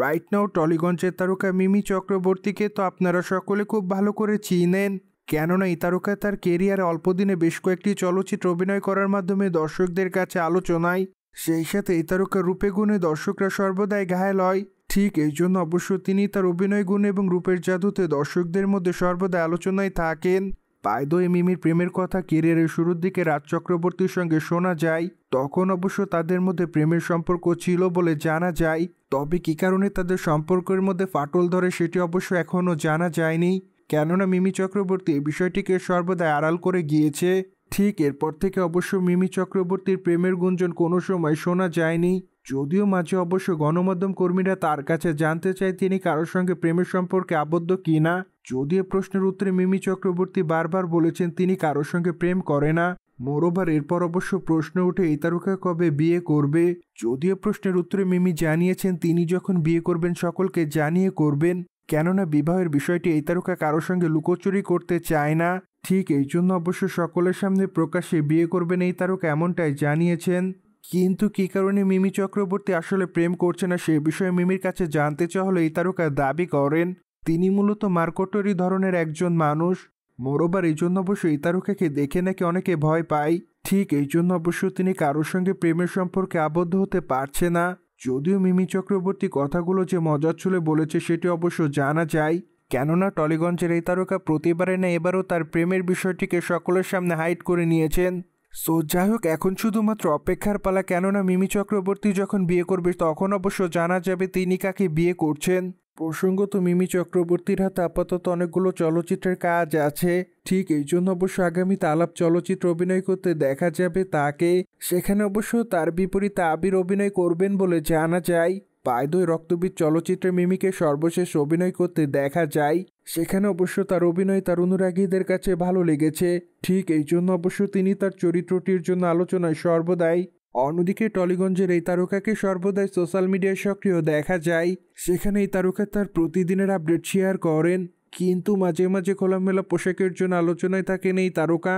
Right now টলিগঞ্জের তারকা মিমি চক্রবর্তীকে তো আপনারা সকলে খুব ভালো করে চিনেন, কেননা এই তারকা তার কেরিয়ারে অল্প দিনে বেশ কয়েকটি চলচ্চিত্র অভিনয় করার মাধ্যমে দর্শকদের কাছে আলোচনায়, সেই সাথে এই তারকার রূপে গুণে দর্শকরা সর্বদাই ঘায়েল হয়। ঠিক এই জন্য অবশ্য তিনি তার অভিনয় গুণ এবং রূপের জাদুতে দর্শকদের মধ্যে সর্বদা আলোচনায় থাকেন। পায়দোয় মিমির প্রেমের কথা কেরিয়ারের শুরুর দিকে রাজ চক্রবর্তীর সঙ্গে শোনা যায়, তখন অবশ্য তাদের মধ্যে প্রেমের সম্পর্ক ছিল বলে জানা যায়। তবে কী কারণে তাদের সম্পর্কের মধ্যে ফাটল ধরে সেটি অবশ্য এখনও জানা যায়নি, কেননা মিমি চক্রবর্তী এই বিষয়টিকে সর্বদা আড়াল করে গিয়েছে। ঠিক এরপর থেকে অবশ্য মিমি চক্রবর্তীর প্রেমের গুঞ্জন কোনো সময় শোনা যায়নি, যদিও মাঝে অবশ্য গণমাধ্যম কর্মীরা তার কাছে জানতে চায় তিনি কারোর সঙ্গে প্রেমের সম্পর্কে আবদ্ধ কিনা। যদিও প্রশ্নের উত্তরে মিমি চক্রবর্তী বারবার বলেছেন তিনি কারোর সঙ্গে প্রেম করে না। মোরওভার এরপর অবশ্য প্রশ্ন উঠে এই তারকা কবে বিয়ে করবে। যদিও প্রশ্নের উত্তরে মিমি জানিয়েছেন তিনি যখন বিয়ে করবেন সকলকে জানিয়ে করবেন, কেননা বিবাহের বিষয়টি এই তারকা কারোর সঙ্গে লুকোচুরি করতে চায় না। ঠিক এই জন্য অবশ্য সকলের সামনে প্রকাশ্যে বিয়ে করবেন এই তারকা এমনটাই জানিয়েছেন। কিন্তু কী কারণে মিমি চক্রবর্তী আসলে প্রেম করছে না সে বিষয়ে মিমির কাছে জানতে চাওয়া হলে এই তারকা দাবি করেন তিনি মূলত মার্কটরি ধরনের একজন মানুষ। মোরওভার এই জন্য অবশ্য এই তারকাকে দেখে নাকি অনেকে ভয় পায়, ঠিক এই জন্য অবশ্য তিনি কারোর সঙ্গে প্রেমের সম্পর্কে আবদ্ধ হতে পারছে না। যদিও মিমি চক্রবর্তী কথাগুলো যে মজার ছলে বলেছে সেটি অবশ্য জানা যায়, কেননা টলিগঞ্জের এই তারকা প্রতিবারে না এবারও তার প্রেমের বিষয়টিকে সকলের সামনে হাইড করে নিয়েছেন। সো যাই হোক, এখন শুধুমাত্র অপেক্ষার পালা, কেননা মিমি চক্রবর্তী যখন বিয়ে করবে তখন অবশ্য জানা যাবে তিনি কাকে বিয়ে করছেন। প্রসঙ্গত মিমি চক্রবর্তীর হাতে আপাতত অনেকগুলো চলচ্চিত্রের কাজ আছে, ঠিক এই জন্য অবশ্য আগামীতে আলাপ চলচ্চিত্র অভিনয় করতে দেখা যাবে তাকে। সেখানে অবশ্য তার বিপরীতে আবির অভিনয় করবেন বলে জানা যায়। পায়দোয় রক্তবীজ চলচ্চিত্রে মিমিকে সর্বশেষ অভিনয় করতে দেখা যায়, সেখানে অবশ্য তার অভিনয় তার অনুরাগীদের কাছে ভালো লেগেছে। ঠিক এই জন্য অবশ্য তিনি তার চরিত্রটির জন্য আলোচনায় সর্বদাই। অন্যদিকে টলিগঞ্জের এই তারকাকে সর্বদাই সোশ্যাল মিডিয়ায় সক্রিয় দেখা যায়, সেখানে এই তারকা তার প্রতিদিনের আপডেট শেয়ার করেন, কিন্তু মাঝে মাঝে খোলামেলা পোশাকের জন্য আলোচনায় থাকেন এই তারকা।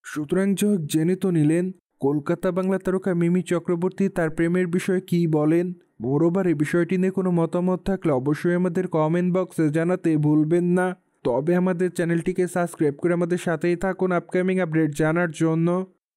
সুতরাং যাই জেনে তো নিলেন কলকাতা বাংলা তারকা মিমি চক্রবর্তী তার প্রেমের বিষয়ে কী বলেন। মোরওভার এই বিষয়টি নিয়ে কোনো মতামত থাকলে অবশ্যই আমাদের কমেন্ট বক্সে জানাতে ভুলবেন না। তবে আমাদের চ্যানেলটিকে সাবস্ক্রাইব করে আমাদের সাথেই থাকুন আপকামিং আপডেট জানার জন্য।